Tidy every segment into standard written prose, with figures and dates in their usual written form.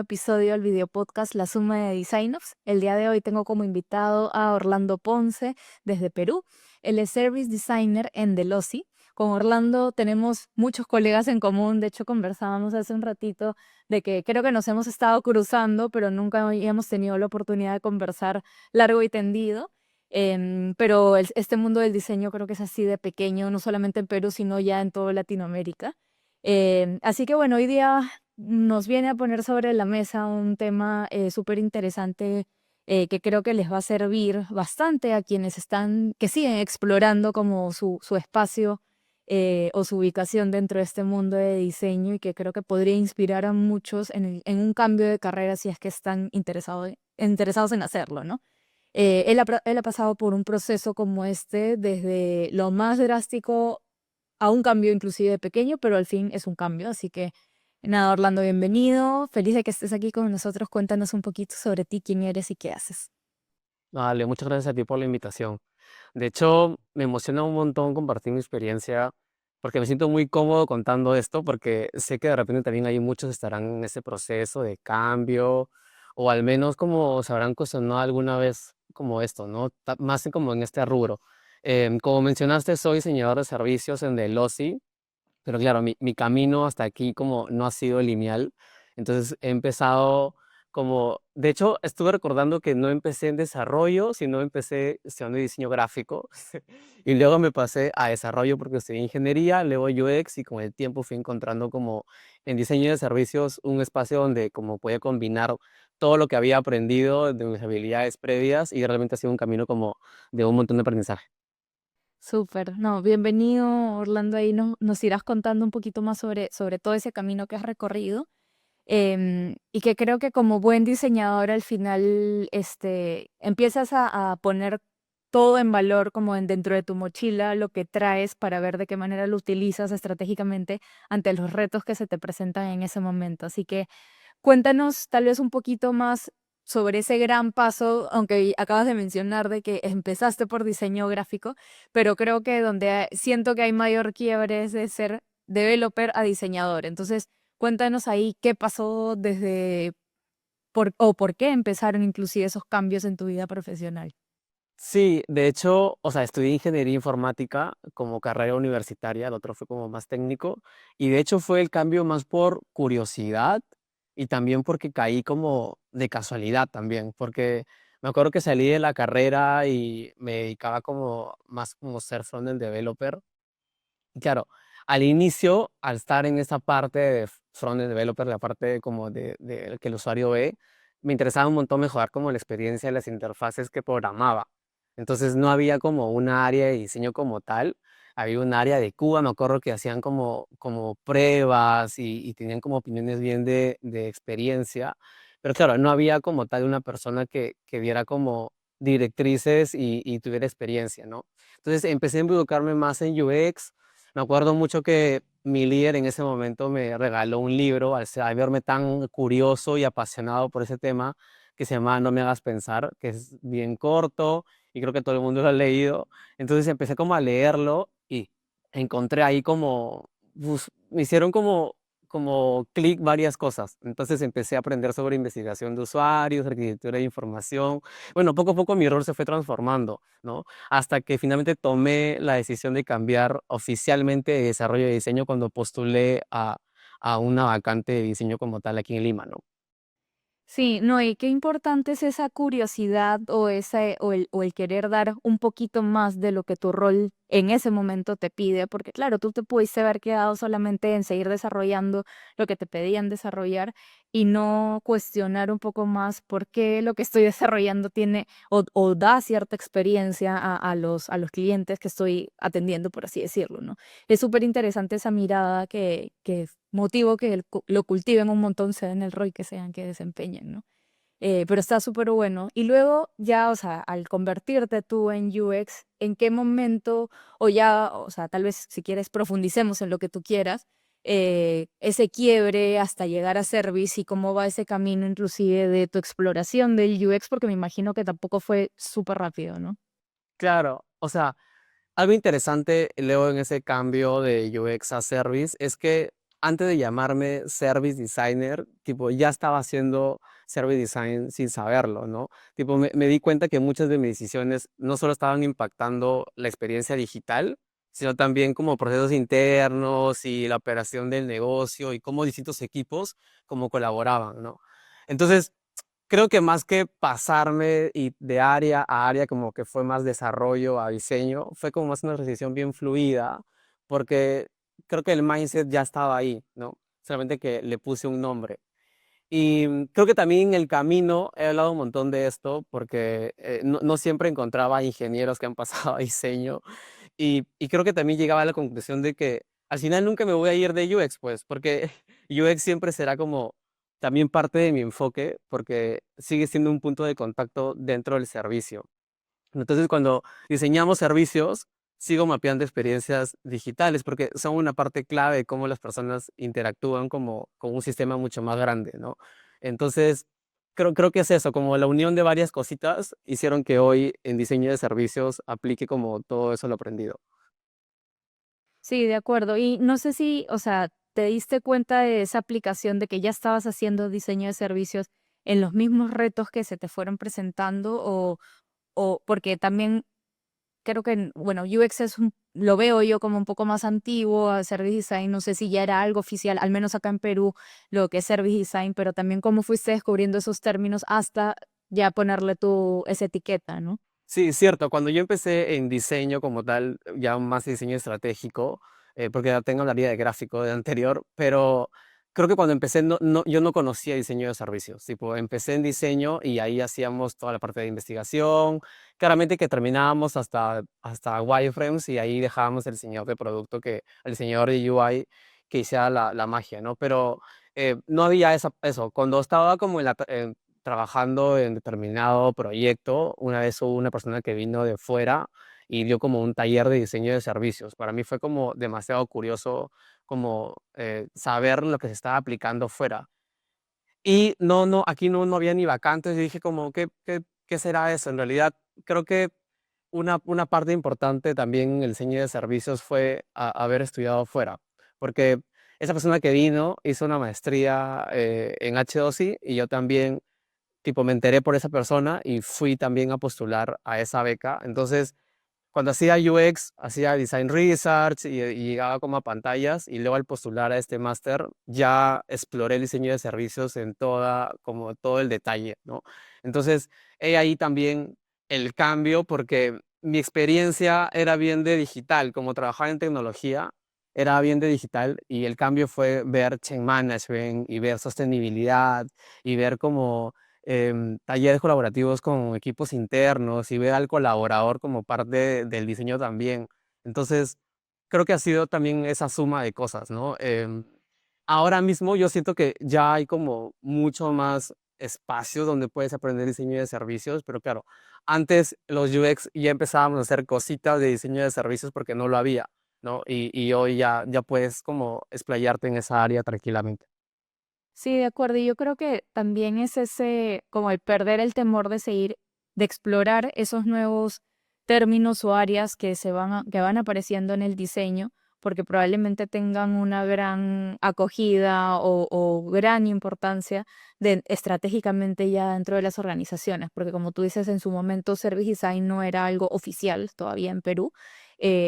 episodio del video podcast La Suma de Designops. El día de hoy tengo como invitado a Orlando Ponce desde Perú. Él es Service Designer en Delosi. Con Orlando tenemos muchos colegas en común. De hecho, conversábamos hace un ratito de que creo que nos hemos estado cruzando, pero nunca habíamos tenido la oportunidad de conversar largo y tendido. Pero este mundo del diseño creo que es así de pequeño, no solamente en Perú, sino ya en toda Latinoamérica. Así que bueno, hoy día nos viene a poner sobre la mesa un tema súper interesante que creo que les va a servir bastante a quienes que siguen explorando como su espacio o su ubicación dentro de este mundo de diseño y que creo que podría inspirar a muchos en un cambio de carrera si es que están interesados en hacerlo, ¿no? Él ha pasado por un proceso como este, desde lo más drástico a un cambio inclusive pequeño, pero al fin es un cambio. Así que nada, Orlando, bienvenido. Feliz de que estés aquí con nosotros. Cuéntanos un poquito sobre ti, quién eres y qué haces. Vale, muchas gracias a ti por la invitación. De hecho, me emociona un montón compartir mi experiencia porque me siento muy cómodo contando esto porque sé que de repente también hay muchos que estarán en ese proceso de cambio o al menos como se habrán cuestionado alguna vez como esto, ¿no? Más como en este rubro. Como mencionaste, soy diseñador de servicios en Delosi, pero claro, mi camino hasta aquí como no ha sido lineal. Entonces he empezado como, de hecho, estuve recordando que no empecé en desarrollo, sino empecé estudiando diseño gráfico. Y luego me pasé a desarrollo porque estudié ingeniería, luego UX y con el tiempo fui encontrando como en diseño de servicios un espacio donde como podía combinar todo lo que había aprendido de mis habilidades previas y realmente ha sido un camino como de un montón de aprendizaje. Súper, no, bienvenido, Orlando. Ahí nos irás contando un poquito más sobre todo ese camino que has recorrido. Y que creo que como buen diseñador al final empiezas a poner todo en valor como dentro de tu mochila, lo que traes para ver de qué manera lo utilizas estratégicamente ante los retos que se te presentan en ese momento. Así que cuéntanos tal vez un poquito más sobre ese gran paso, aunque acabas de mencionar de que empezaste por diseño gráfico, pero creo que donde siento que hay mayor quiebre es de ser developer a diseñador. Entonces, cuéntanos ahí qué pasó o por qué empezaron inclusive esos cambios en tu vida profesional. Sí, de hecho, o sea, estudié ingeniería informática como carrera universitaria, el otro fue como más técnico, y de hecho fue el cambio más por curiosidad y también porque caí como de casualidad también, porque me acuerdo que salí de la carrera y me dedicaba como más como ser frontend developer. Y claro, al inicio, al estar en esa parte de frontend developer, la parte como de que el usuario ve, me interesaba un montón mejorar como la experiencia de las interfaces que programaba. Entonces no había como un área de diseño como tal, había un área de Cuba, me acuerdo que hacían como pruebas y tenían como opiniones bien de experiencia, pero claro, no había como tal una persona que diera como directrices y tuviera experiencia, ¿no? Entonces empecé a involucrarme más en UX. Me acuerdo mucho que mi líder en ese momento me regaló un libro al verme tan curioso y apasionado por ese tema que se llama No me hagas pensar, que es bien corto y creo que todo el mundo lo ha leído. Entonces empecé como a leerlo y encontré ahí como, me hicieron como clic varias cosas. Entonces empecé a aprender sobre investigación de usuarios, arquitectura de información. Bueno, poco a poco mi rol se fue transformando, ¿no? Hasta que finalmente tomé la decisión de cambiar oficialmente de desarrollo de diseño cuando postulé a una vacante de diseño como tal aquí en Lima, ¿no? Sí, no, y qué importante es esa curiosidad o el querer dar un poquito más de lo que tu rol en ese momento te pide, porque claro, tú te pudiste haber quedado solamente en seguir desarrollando lo que te pedían desarrollar y no cuestionar un poco más por qué lo que estoy desarrollando tiene o da cierta experiencia a los clientes que estoy atendiendo, por así decirlo, ¿no? Es súper interesante esa mirada que motivo que lo cultiven un montón, sea en el rol que sean que desempeñen, ¿no? Pero está súper bueno. Y luego ya, o sea, al convertirte tú en UX, ¿en qué momento, o ya, o sea, tal vez si quieres profundicemos en lo que tú quieras, ese quiebre hasta llegar a Service y cómo va ese camino inclusive de tu exploración del UX, porque me imagino que tampoco fue súper rápido, ¿no? Claro, o sea, algo interesante luego en ese cambio de UX a Service es que antes de llamarme Service Designer, tipo, ya estaba haciendo Service Design sin saberlo, ¿no? Tipo, me di cuenta que muchas de mis decisiones no solo estaban impactando la experiencia digital, sino también como procesos internos y la operación del negocio y cómo distintos equipos como colaboraban, ¿no? Entonces, creo que más que pasarme y de área a área, como que fue más desarrollo a diseño, fue como más una decisión bien fluida, porque creo que el mindset ya estaba ahí, ¿no? Solamente que le puse un nombre. Y creo que también en el camino he hablado un montón de esto, porque no siempre encontraba ingenieros que han pasado a diseño. Y creo que también llegaba a la conclusión de que al final nunca me voy a ir de UX, pues, porque UX siempre será como también parte de mi enfoque, porque sigue siendo un punto de contacto dentro del servicio. Entonces, cuando diseñamos servicios, sigo mapeando experiencias digitales, porque son una parte clave de cómo las personas interactúan como con un sistema mucho más grande, ¿no? Entonces, creo que es eso, como la unión de varias cositas hicieron que hoy en diseño de servicios aplique como todo eso lo aprendido. Sí, de acuerdo. Y no sé si, o sea, te diste cuenta de esa aplicación de que ya estabas haciendo diseño de servicios en los mismos retos que se te fueron presentando o porque también creo que, bueno, UX lo veo yo como un poco más antiguo, a Service Design, no sé si ya era algo oficial, al menos acá en Perú, lo que es Service Design, pero también cómo fuiste descubriendo esos términos hasta ya ponerle esa etiqueta, ¿no? Sí, cierto. Cuando yo empecé en diseño como tal, ya más diseño estratégico, porque ya tengo la línea de gráfico de anterior, pero creo que cuando empecé yo no conocía diseño de servicios. Tipo, empecé en diseño y ahí hacíamos toda la parte de investigación. Claramente que terminábamos hasta wireframes y ahí dejábamos el diseñador de producto, el diseñador de UI que hiciera la magia, ¿no? Pero no había eso. Cuando estaba como trabajando en determinado proyecto, una vez hubo una persona que vino de fuera y dio como un taller de diseño de servicios. Para mí fue como demasiado curioso como saber lo que se estaba aplicando fuera. Y aquí no había ni vacantes. Yo dije como, ¿qué será eso? En realidad, creo que una parte importante también en el diseño de servicios fue haber estudiado fuera, porque esa persona que vino hizo una maestría en H2I y yo también tipo, me enteré por esa persona y fui también a postular a esa beca. Entonces, cuando hacía UX, hacía Design Research y llegaba como a pantallas y luego al postular a este máster ya exploré el diseño de servicios en como todo el detalle, ¿no? Entonces, he ahí también el cambio porque mi experiencia era bien de digital, como trabajaba en tecnología, era bien de digital y el cambio fue ver change management y ver sostenibilidad y ver como talleres colaborativos con equipos internos y ver al colaborador como parte del diseño también. Entonces, creo que ha sido también esa suma de cosas, ¿no? Ahora mismo yo siento que ya hay como mucho más espacio donde puedes aprender diseño de servicios, pero claro, antes los UX ya empezábamos a hacer cositas de diseño de servicios porque no lo había, ¿no? Y hoy ya puedes como explayarte en esa área tranquilamente. Sí, de acuerdo. Y yo creo que también es ese, como el perder el temor de seguir, de explorar esos nuevos términos o áreas que van apareciendo en el diseño, porque probablemente tengan una gran acogida o gran importancia estratégicamente ya dentro de las organizaciones, porque como tú dices, en su momento Service Design no era algo oficial todavía en Perú.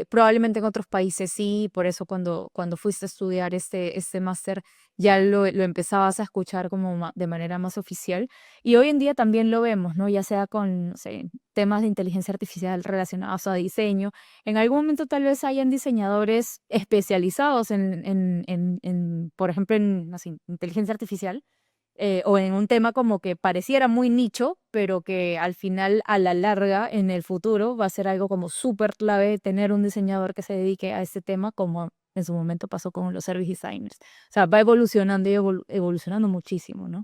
Probablemente en otros países sí, por eso cuando fuiste a estudiar este máster ya lo empezabas a escuchar como de manera más oficial. Y hoy en día también lo vemos, ¿no? Ya sea con, no sé, temas de inteligencia artificial relacionados a diseño. En algún momento tal vez hayan diseñadores especializados por ejemplo, en así, inteligencia artificial, o en un tema como que pareciera muy nicho, pero que al final, a la larga, en el futuro, va a ser algo como súper clave tener un diseñador que se dedique a este tema, como en su momento pasó con los service designers. O sea, va evolucionando y evolucionando muchísimo, ¿no?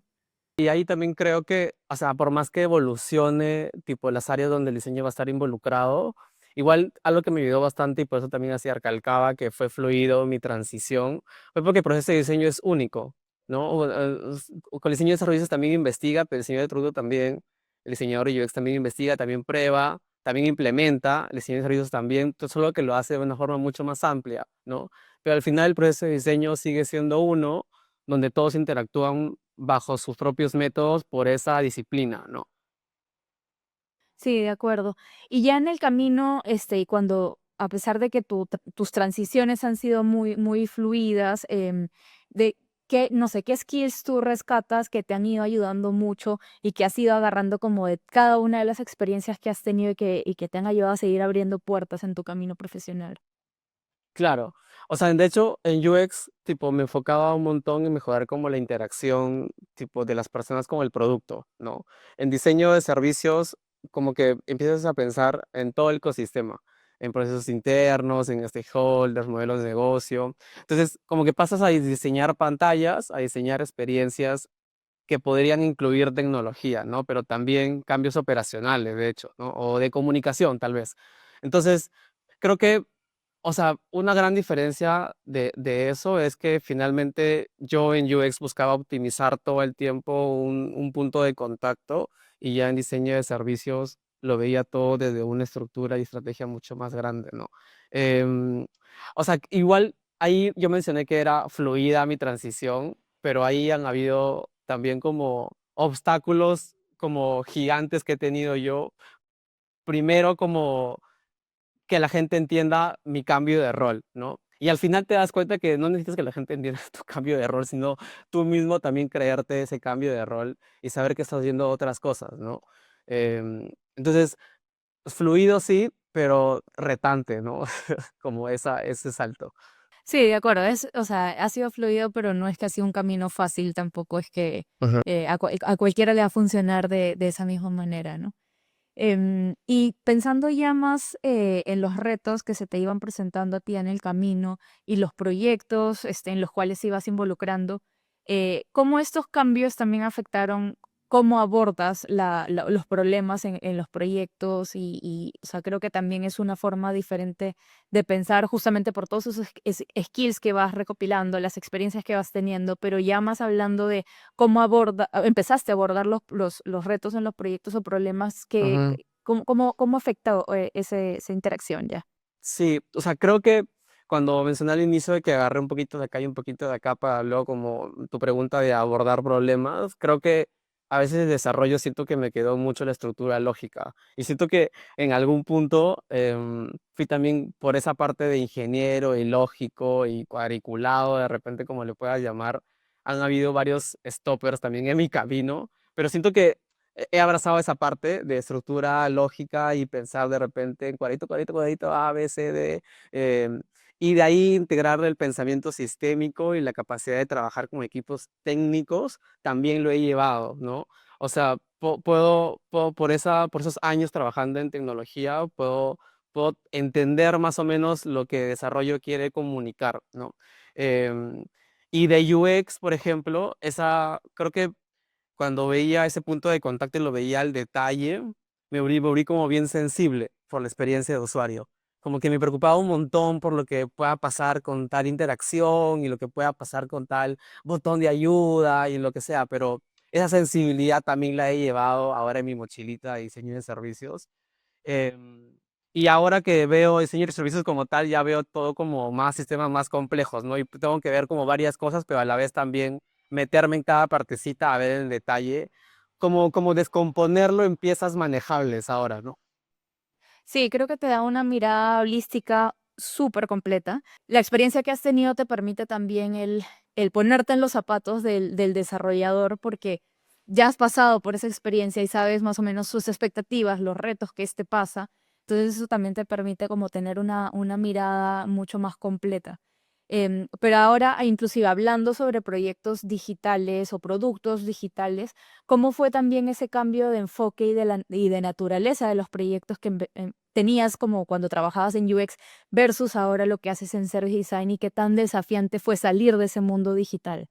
Y ahí también creo que, o sea, por más que evolucione, tipo las áreas donde el diseño va a estar involucrado, igual algo que me ayudó bastante y por eso también así recalcaba que fue fluido mi transición, fue porque el proceso de diseño es único, ¿no? Con el diseño de servicios también investiga, pero el diseño de producto también, el diseñador de UX también investiga, también prueba, también implementa, el diseño de servicios también, solo que lo hace de una forma mucho más amplia, ¿no? Pero al final el proceso de diseño sigue siendo uno donde todos interactúan bajo sus propios métodos por esa disciplina, ¿no? Sí, de acuerdo. Y ya en el camino, y cuando, a pesar de que tus transiciones han sido muy fluidas, de qué, no sé, qué skills tú rescatas que te han ido ayudando mucho y que has ido agarrando como de cada una de las experiencias que has tenido y que te han ayudado a seguir abriendo puertas en tu camino profesional. Claro. O sea, de hecho, en UX, tipo, me enfocaba un montón en mejorar como la interacción, tipo, de las personas con el producto, ¿no? En diseño de servicios, como que empiezas a pensar en todo el ecosistema, en procesos internos, en stakeholders, modelos de negocio. Entonces, como que pasas a diseñar pantallas, a diseñar experiencias que podrían incluir tecnología, ¿no? Pero también cambios operacionales, de hecho, ¿no? O de comunicación, tal vez. Entonces, creo que, o sea, una gran diferencia de eso es que finalmente yo en UX buscaba optimizar todo el tiempo un punto de contacto, y ya en diseño de servicios lo veía todo desde una estructura y estrategia mucho más grande, ¿no? Em, o sea, igual ahí yo mencioné que era fluida mi transición, pero ahí han habido también como obstáculos como gigantes que he tenido yo. Primero, como que la gente entienda mi cambio de rol, ¿no? Y al final te das cuenta que no necesitas que la gente entienda tu cambio de rol, sino tú mismo también creerte ese cambio de rol y saber que estás haciendo otras cosas, ¿no? Entonces, fluido sí, pero retante, ¿no? Como ese salto. Sí, de acuerdo. O sea, ha sido fluido, pero no es que ha sido un camino fácil, tampoco es que Ujú. a cualquiera le va a funcionar de esa misma manera, ¿no? Y pensando ya más en los retos que se te iban presentando a ti en el camino y los proyectos en los cuales ibas involucrando, ¿cómo estos cambios también afectaron cómo abordas los problemas en los proyectos? O sea, creo que también es una forma diferente de pensar justamente por todos esos skills que vas recopilando, las experiencias que vas teniendo, pero ya más hablando de empezaste a abordar los retos en los proyectos o problemas Ujú. ¿cómo afecta esa interacción ya? Sí, o sea, creo que cuando mencioné al inicio de que agarré un poquito de acá y un poquito de acá para luego como tu pregunta de abordar problemas, creo que a veces el desarrollo siento que me quedó mucho la estructura lógica, y siento que en algún punto fui también por esa parte de ingeniero y lógico y cuadriculado, de repente como le puedas llamar. Han habido varios stoppers también en mi camino, pero siento que he abrazado esa parte de estructura lógica y pensar de repente en cuadrito, cuadrito, cuadrito, A, B, C, D, em, y de ahí integrar el pensamiento sistémico y la capacidad de trabajar con equipos técnicos, también lo he llevado, ¿no? O sea, por esos años trabajando en tecnología, puedo entender más o menos lo que desarrollo quiere comunicar, ¿no? Em, y de UX, por ejemplo, creo que cuando veía ese punto de contacto y lo veía al detalle, me volví como bien sensible por la experiencia de usuario. Como que me preocupaba un montón por lo que pueda pasar con tal interacción y lo que pueda pasar con tal botón de ayuda y lo que sea, pero esa sensibilidad también la he llevado ahora en mi mochilita de diseño de servicios. Em, y ahora que veo diseño de servicios como tal, ya veo todo como más sistemas más complejos, ¿no? Y tengo que ver como varias cosas, pero a la vez también meterme en cada partecita a ver el detalle, como descomponerlo en piezas manejables ahora, ¿no? Sí, creo que te da una mirada holística súper completa. La experiencia que has tenido te permite también el ponerte en los zapatos del desarrollador porque ya has pasado por esa experiencia y sabes más o menos sus expectativas, los retos que este pasa. Entonces eso también te permite como tener una mirada mucho más completa. Pero ahora, inclusive hablando sobre proyectos digitales o productos digitales, ¿cómo fue también ese cambio de enfoque y de naturaleza de los proyectos que tenías como cuando trabajabas en UX versus ahora lo que haces en Service Design y qué tan desafiante fue salir de ese mundo digital?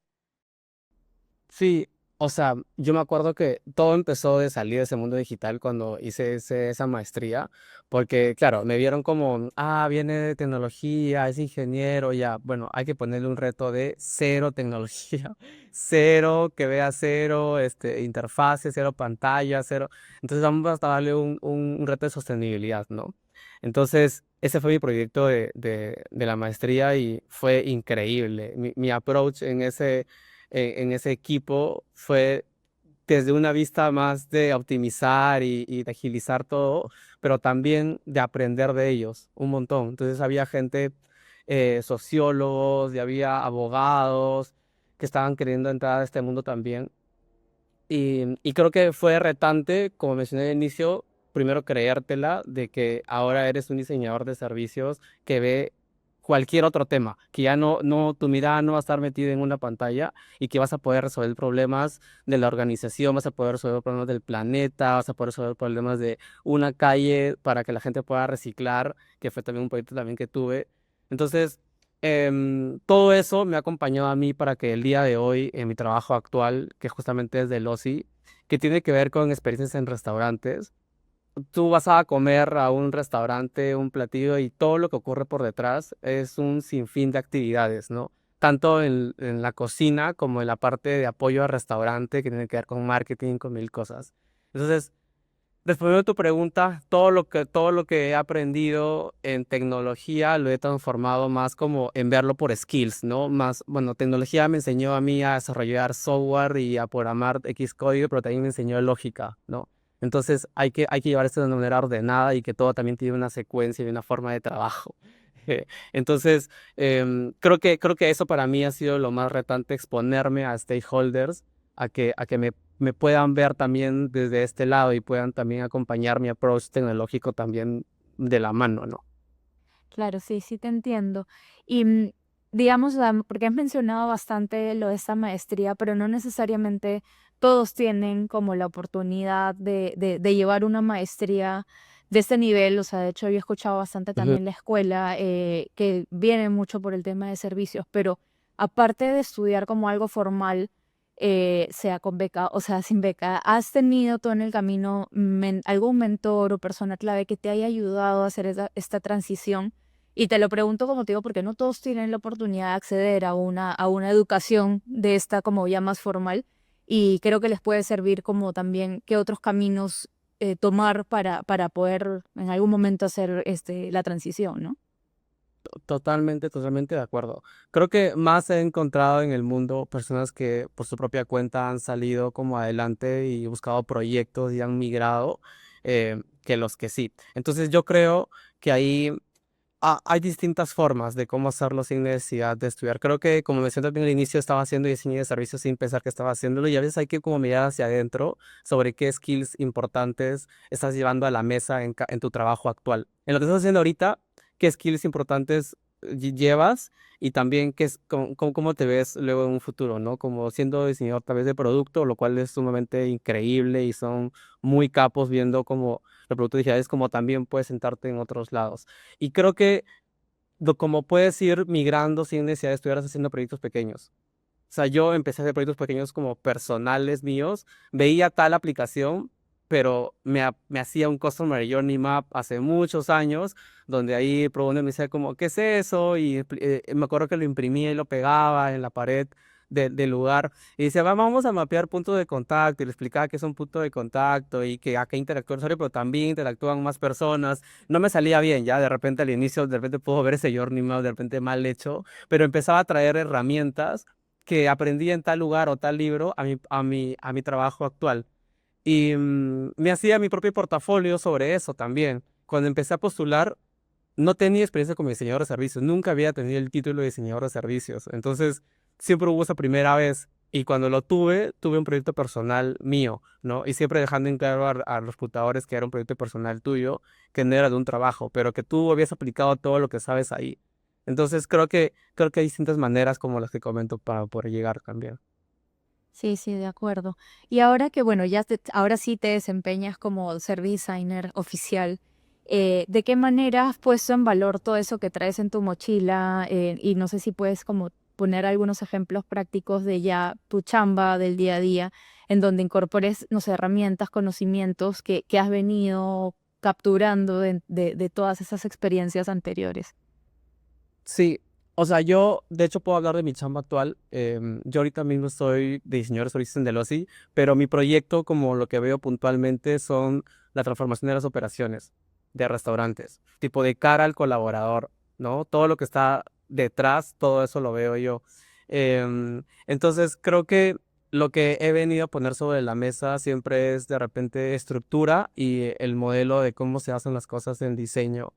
Sí, O sea, yo me acuerdo que todo empezó de salir de ese mundo digital cuando hice esa maestría, porque claro, me vieron como, viene de tecnología, es ingeniero, ya, bueno, hay que ponerle un reto de cero tecnología, cero, que vea cero, interfaces, cero pantalla, cero. Entonces vamos a darle un reto de sostenibilidad, ¿no? Entonces, ese fue mi proyecto de la maestría y fue increíble. Mi approach en ese equipo fue desde una vista más de optimizar y de agilizar todo, pero también de aprender de ellos un montón. Entonces había gente, sociólogos, y había abogados que estaban queriendo entrar a este mundo también. Y creo que fue retante, como mencioné al inicio, primero creértela de que ahora eres un diseñador de servicios que ve cualquier otro tema, que ya tu mirada no va a estar metida en una pantalla y que vas a poder resolver problemas de la organización, vas a poder resolver problemas del planeta, vas a poder resolver problemas de una calle para que la gente pueda reciclar, que fue también un proyecto también que tuve. Entonces, todo eso me ha acompañado a mí para que el día de hoy, en mi trabajo actual, que justamente es del OSI, que tiene que ver con experiencias en restaurantes, tú vas a comer a un restaurante, un platillo y todo lo que ocurre por detrás es un sinfín de actividades, ¿no? Tanto en la cocina como en la parte de apoyo al restaurante que tiene que ver con marketing, con mil cosas. Entonces, respondiendo a tu pregunta, todo lo que he aprendido en tecnología lo he transformado más como en verlo por skills, ¿no? Más, bueno, tecnología me enseñó a mí a desarrollar software y a programar X código, pero también me enseñó lógica, ¿no? Entonces hay que llevar esto de una manera ordenada y que todo también tiene una secuencia y una forma de trabajo. Entonces, creo que eso para mí ha sido lo más retante, exponerme a stakeholders, a que me puedan ver también desde este lado y puedan también acompañar mi approach tecnológico también de la mano, ¿no? Claro, sí, sí te entiendo. Y digamos, porque has mencionado bastante lo de esta maestría, pero no necesariamente todos tienen como la oportunidad de llevar una maestría de este nivel. O sea, de hecho, yo he escuchado bastante Ujú. también la escuela, que viene mucho por el tema de servicios, pero aparte de estudiar como algo formal, sea con beca o sea sin beca, ¿has tenido tú en el camino algún mentor o persona clave que te haya ayudado a hacer esta transición? Y te lo pregunto, como te digo, porque no todos tienen la oportunidad de acceder a una educación de esta como ya más formal, y creo que les puede servir como también qué otros caminos tomar para poder en algún momento hacer la transición, ¿no? Totalmente, totalmente de acuerdo. Creo que más he encontrado en el mundo personas que por su propia cuenta han salido como adelante y buscado proyectos y han migrado, que los que sí. Entonces yo creo que ahí hay distintas formas de cómo hacerlo sin necesidad de estudiar. Creo que, como mencioné también al inicio, estaba haciendo diseño de servicios sin pensar que estaba haciéndolo y a veces hay que como mirar hacia adentro sobre qué skills importantes estás llevando a la mesa en tu trabajo actual. En lo que estás haciendo ahorita, qué skills importantes llevas y también cómo te ves luego en un futuro, ¿no? Como siendo diseñador tal vez de producto, lo cual es sumamente increíble y son muy capos viendo como los productos digitales, como también puedes sentarte en otros lados. Y creo que como puedes ir migrando sin necesidad de estudiar haciendo proyectos pequeños. O sea, yo empecé a hacer proyectos pequeños como personales míos, veía tal aplicación, pero me hacía un Customer Journey Map hace muchos años, donde ahí uno me decía como, ¿qué es eso? Y me acuerdo que lo imprimía y lo pegaba en la pared del lugar. Y decía, vamos a mapear puntos de contacto", y le explicaba que es un punto de contacto y que acá interactúa el usuario, pero también interactúan más personas. No me salía bien, ya de repente al inicio, de repente puedo ver ese Journey Map de repente mal hecho, pero empezaba a traer herramientas que aprendí en tal lugar o tal libro a mi trabajo actual. Y me hacía mi propio portafolio sobre eso también. Cuando empecé a postular, no tenía experiencia como diseñador de servicios, nunca había tenido el título de diseñador de servicios. Entonces, siempre hubo esa primera vez. Y cuando lo tuve, tuve un proyecto personal mío, ¿no? Y siempre dejando en claro a los reclutadores que era un proyecto personal tuyo, que no era de un trabajo, pero que tú habías aplicado todo lo que sabes ahí. Entonces, creo que hay distintas maneras como las que comento para poder llegar también. Sí, sí, de acuerdo. Y ahora que, bueno, ahora sí te desempeñas como service designer oficial, ¿de qué manera has puesto en valor todo eso que traes en tu mochila? Y no sé si puedes como poner algunos ejemplos prácticos de ya tu chamba del día a día, en donde incorpores, no sé, herramientas, conocimientos que has venido capturando de todas esas experiencias anteriores. Sí, o sea, yo de hecho puedo hablar de mi chamba actual. Yo ahorita mismo soy diseñador de servicios en Delosi, pero mi proyecto, como lo que veo puntualmente, son la transformación de las operaciones de restaurantes, tipo de cara al colaborador, ¿no? Todo lo que está detrás, todo eso lo veo yo. Entonces, creo que lo que he venido a poner sobre la mesa siempre es de repente estructura y el modelo de cómo se hacen las cosas en diseño.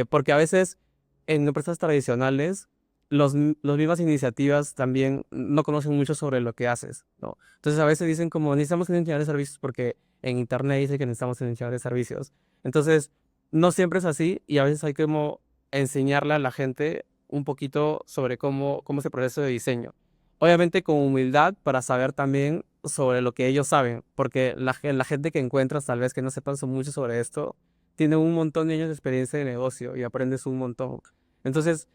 Porque a veces en empresas tradicionales, las mismas iniciativas también no conocen mucho sobre lo que haces, ¿no? Entonces a veces dicen como necesitamos un engineer de servicios porque en internet dice que necesitamos un engineer de servicios. Entonces, no siempre es así y a veces hay que como enseñarle a la gente un poquito sobre cómo es el proceso de diseño. Obviamente con humildad para saber también sobre lo que ellos saben, porque la gente que encuentras tal vez que no sepan mucho sobre esto, tiene un montón de años de experiencia de negocio y aprendes un montón. Entonces,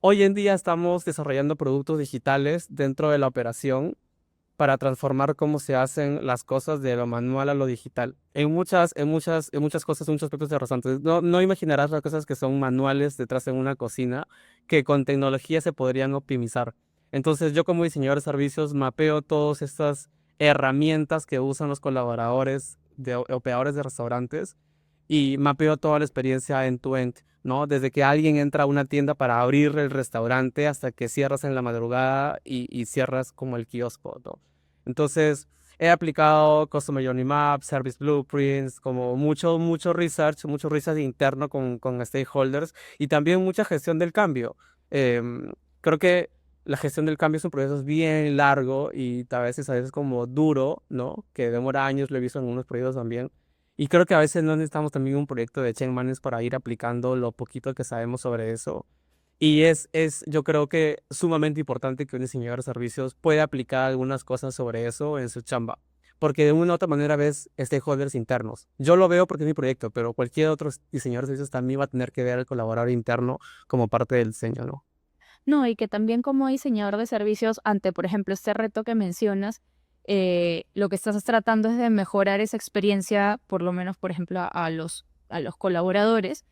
hoy en día estamos desarrollando productos digitales dentro de la operación para transformar cómo se hacen las cosas de lo manual a lo digital. En muchas cosas, en muchos aspectos de restaurantes. No imaginarás las cosas que son manuales detrás en una cocina que con tecnología se podrían optimizar. Entonces, yo como diseñador de servicios mapeo todas estas herramientas que usan los colaboradores de operadores de restaurantes y mapeo toda la experiencia end-to-end, ¿no? Desde que alguien entra a una tienda para abrir el restaurante hasta que cierras en la madrugada y cierras como el kiosco, ¿no? Entonces, he aplicado Customer Journey Maps, Service Blueprints, como mucho research interno con stakeholders y también mucha gestión del cambio. Creo que la gestión del cambio es un proceso bien largo y a veces como duro, ¿no? Que demora años, lo he visto en algunos proyectos también. Y creo que a veces no necesitamos también un proyecto de Chain Management para ir aplicando lo poquito que sabemos sobre eso. Y yo creo que sumamente importante que un diseñador de servicios pueda aplicar algunas cosas sobre eso en su chamba. Porque de una u otra manera ves stakeholders internos. Yo lo veo porque es mi proyecto, pero cualquier otro diseñador de servicios también va a tener que ver al colaborador interno como parte del diseño, ¿no? No, y que también como diseñador de servicios, ante, por ejemplo, este reto que mencionas, lo que estás tratando es de mejorar esa experiencia, por lo menos, por ejemplo, a los colaboradores,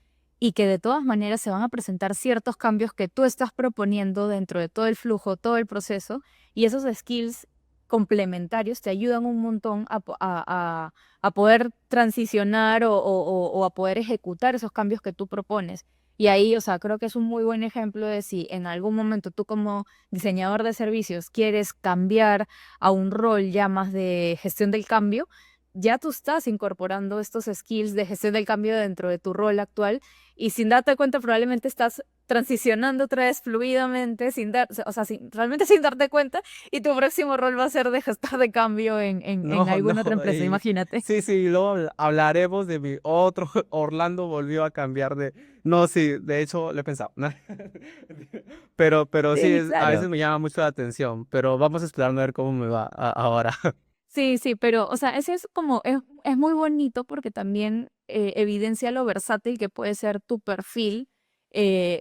y que de todas maneras se van a presentar ciertos cambios que tú estás proponiendo dentro de todo el flujo, todo el proceso, y esos skills complementarios te ayudan un montón a poder transicionar o a poder ejecutar esos cambios que tú propones. Y ahí, o sea, creo que es un muy buen ejemplo de si en algún momento tú como diseñador de servicios quieres cambiar a un rol ya más de gestión del cambio, ya tú estás incorporando estos skills de gestión del cambio dentro de tu rol actual y sin darte cuenta probablemente estás transicionando otra vez fluidamente, o sea, realmente sin darte cuenta, y tu próximo rol va a ser de gestor de cambio en No, no, alguna otra empresa, imagínate. sí, sí, luego hablaremos de mi otro, Orlando volvió a cambiar de, no, sí, de hecho lo he pensado, pero sí, Sí, a veces claro. me llama mucho la atención, pero vamos a esperar a ver cómo me va ahora. Sí, sí, pero, o sea, ese es como, es muy bonito porque también evidencia lo versátil que puede ser tu perfil,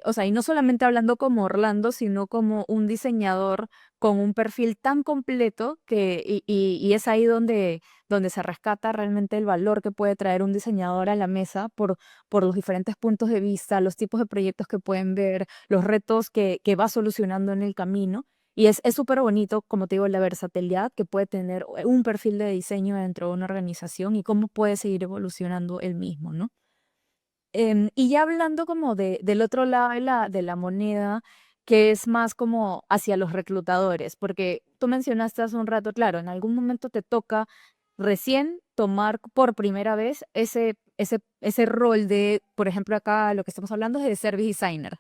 o sea, y no solamente hablando como Orlando, sino como un diseñador con un perfil tan completo y es ahí donde se rescata realmente el valor que puede traer un diseñador a la mesa por los diferentes puntos de vista, los tipos de proyectos que pueden ver, los retos que va solucionando en el camino. Y es súper bonito, como te digo, la versatilidad que puede tener un perfil de diseño dentro de una organización y cómo puede seguir evolucionando el mismo, ¿no? Y ya hablando como del otro lado de la moneda, que es más como hacia los reclutadores, porque tú mencionaste hace un rato, claro, en algún momento te toca recién tomar por primera vez ese rol de, por ejemplo, acá lo que estamos hablando es de service designer.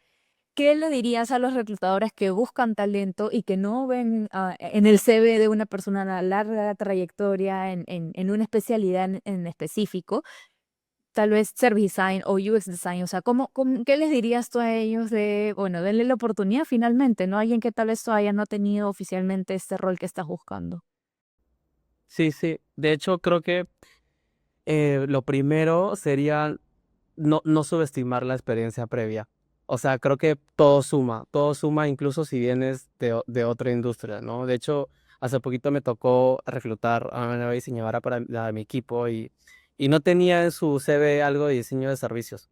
¿Qué le dirías a los reclutadores que buscan talento y que no ven en el CV de una persona una larga trayectoria en una especialidad en específico, tal vez Service Design o UX Design? O sea, ¿qué les dirías tú a ellos de, bueno, denle la oportunidad finalmente, ¿no? Alguien que tal vez todavía no ha tenido oficialmente este rol que estás buscando. Sí, sí, de hecho creo que lo primero sería no subestimar la experiencia previa. O sea, creo que todo suma incluso si vienes de otra industria, ¿no? De hecho, Hace poquito me tocó reclutar a una nueva diseñadora para mi equipo y no tenía en su CV algo de diseño de servicios.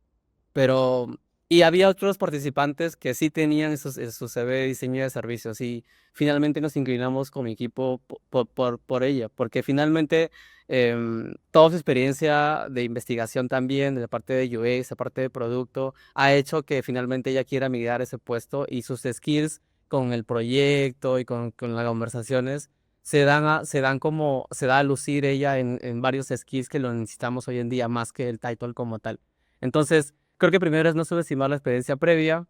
Pero, y había otros participantes que sí tenían en su CV diseño de servicios y finalmente nos inclinamos con mi equipo por ella, porque finalmente toda su experiencia de investigación también, de la parte de UX, la parte de producto, ha hecho que finalmente ella quiera migrar ese puesto y sus skills con el proyecto y con las conversaciones se da a lucir ella en varios skills que lo necesitamos hoy en día más que el title como tal. Entonces, creo que primero es no subestimar la experiencia previa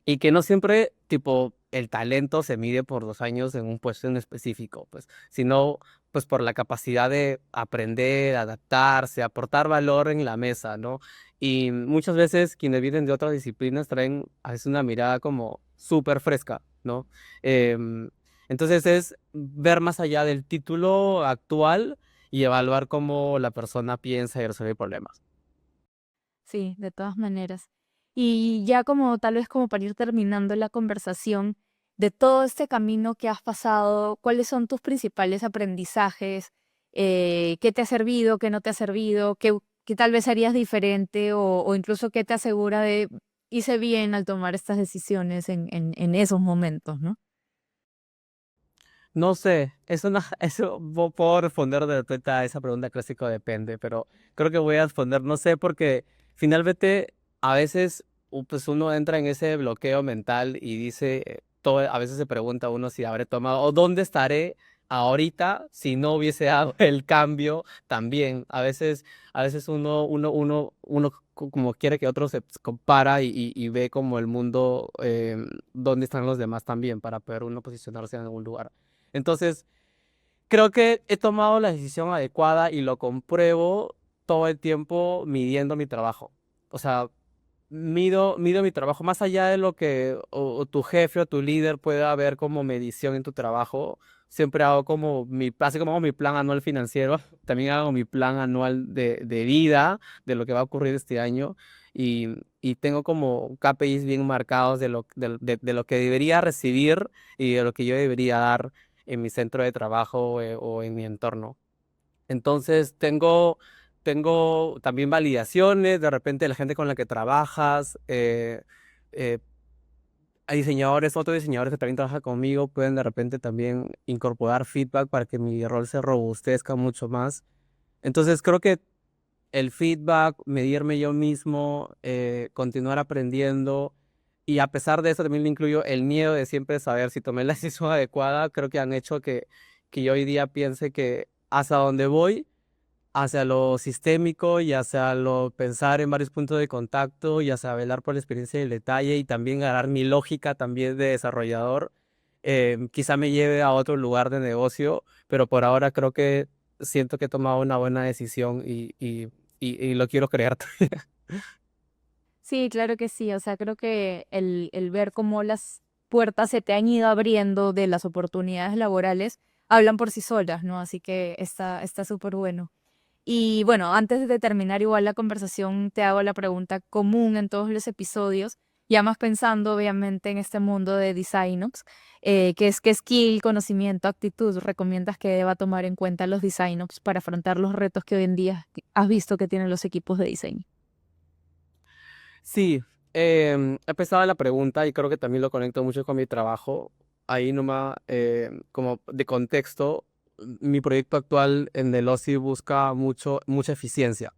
y que no siempre, tipo, el talento se mide por 2 años en un puesto en específico, pues, sino, pues, por la capacidad de aprender, adaptarse, aportar valor en la mesa, ¿no? Y muchas veces quienes vienen de otras disciplinas traen a veces una mirada como súper fresca, ¿no? Em, entonces es ver más allá del título actual y evaluar cómo la persona piensa y resuelve problemas. Sí, de todas maneras. Y ya como tal vez como para ir terminando la conversación, de todo este camino que has pasado, ¿cuáles son tus principales aprendizajes? ¿Qué te ha servido, qué no te ha servido? ¿Qué tal vez harías diferente o incluso qué te asegura de hice bien al tomar estas decisiones en esos momentos, ¿no? No sé, eso puedo responder de repente a esa pregunta clásica depende, pero creo que voy a responder no sé porque finalmente a veces pues uno entra en ese bloqueo mental y dice, a veces se pregunta uno si habré tomado o dónde estaré ahorita si no hubiese dado el cambio también. A veces uno como quiere que otro se compara y ve como el mundo, dónde están los demás también para poder uno posicionarse en algún lugar. Entonces, creo que he tomado la decisión adecuada y lo compruebo todo el tiempo midiendo mi trabajo. O sea, mido mi trabajo más allá de lo que o tu jefe o tu líder pueda ver como medición en tu trabajo. Siempre hago así como hago mi plan anual financiero, también hago mi plan anual de vida, de lo que va a ocurrir este año. Y tengo como KPIs bien marcados de lo que debería recibir y de lo que yo debería dar en mi centro de trabajo, o en mi entorno. Entonces tengo también validaciones, de repente la gente con la que trabajas, eh, hay diseñadores, otros diseñadores que también trabajan conmigo, pueden de repente también incorporar feedback para que mi rol se robustezca mucho más. Entonces creo que el feedback, medirme yo mismo, continuar aprendiendo y a pesar de eso también le incluyo el miedo de siempre saber si tomé la decisión adecuada, creo que han hecho que yo hoy día piense que hacia donde voy, hacia lo sistémico y hacia lo pensar en varios puntos de contacto y hacia velar por la experiencia y el detalle y también ganar mi lógica también de desarrollador, quizá me lleve a otro lugar de negocio, pero por ahora creo que siento que he tomado una buena decisión y lo quiero crear. Sí, claro que sí. O sea, creo que el ver cómo las puertas se te han ido abriendo de las oportunidades laborales hablan por sí solas, ¿no? Así que está súper bueno. Y bueno, antes de terminar igual la conversación, te hago la pregunta común en todos los episodios, ya más pensando obviamente en este mundo de DesignOps, que es qué skill, conocimiento, actitud recomiendas que deba tomar en cuenta los DesignOps para afrontar los retos que hoy en día has visto que tienen los equipos de diseño. Sí, he pensado en la pregunta y creo que también lo conecto mucho con mi trabajo. Ahí nomás, como de contexto, mi proyecto actual en Delosi busca mucha eficiencia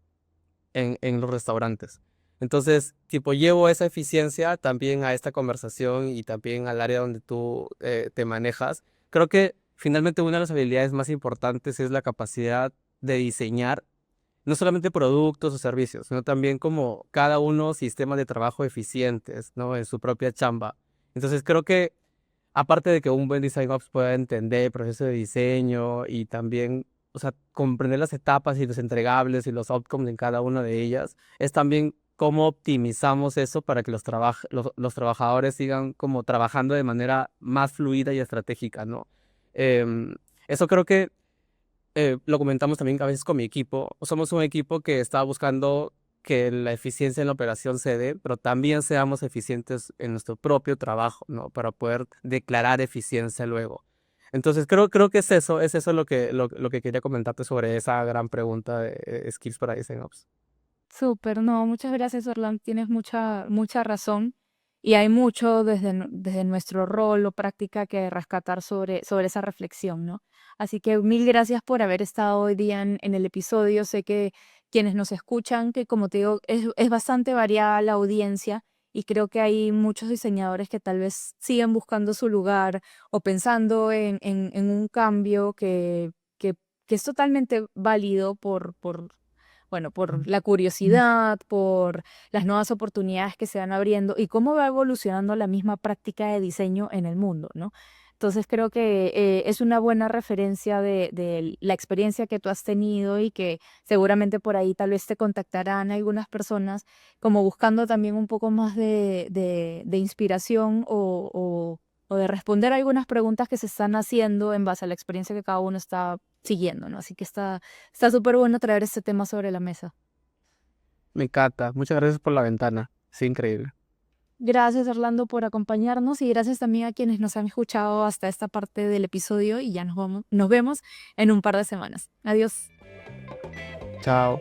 en los restaurantes. Entonces, tipo, llevo esa eficiencia también a esta conversación y también al área donde tú te manejas. Creo que finalmente una de las habilidades más importantes es la capacidad de diseñar no solamente productos o servicios, sino también como cada uno sistemas de trabajo eficientes, ¿no? En su propia chamba. Entonces creo que aparte de que un buen design ops pueda entender el proceso de diseño y también, o sea, comprender las etapas y los entregables y los outcomes en cada una de ellas, es también cómo optimizamos eso para que los trabajadores sigan como trabajando de manera más fluida y estratégica, ¿no? Em, Eso creo que lo comentamos también a veces con mi equipo. Somos un equipo que está buscando que la eficiencia en la operación se dé, pero también seamos eficientes en nuestro propio trabajo, ¿no? Para poder declarar eficiencia luego. Entonces creo que es eso lo que quería comentarte sobre esa gran pregunta de skills para Design Ops. Súper, no, muchas gracias, Orlando. Tienes mucha razón. Y hay mucho desde nuestro rol o práctica que rescatar sobre esa reflexión, ¿no? Así que mil gracias por haber estado hoy día en el episodio. Sé que quienes nos escuchan, que como te digo, es bastante variada la audiencia y creo que hay muchos diseñadores que tal vez siguen buscando su lugar o pensando en un cambio que, que es totalmente válido bueno, por la curiosidad, por las nuevas oportunidades que se van abriendo y cómo va evolucionando la misma práctica de diseño en el mundo, ¿no? Entonces creo que es una buena referencia de la experiencia que tú has tenido y que seguramente por ahí tal vez te contactarán algunas personas como buscando también un poco más de inspiración o de responder algunas preguntas que se están haciendo en base a la experiencia que cada uno está siguiendo, ¿no? Así que está súper bueno traer este tema sobre la mesa. Me encanta. Muchas gracias por la ventana. Es increíble. Gracias, Orlando, por acompañarnos y gracias también a quienes nos han escuchado hasta esta parte del episodio y ya nos vemos en un par de semanas. Adiós. Chao.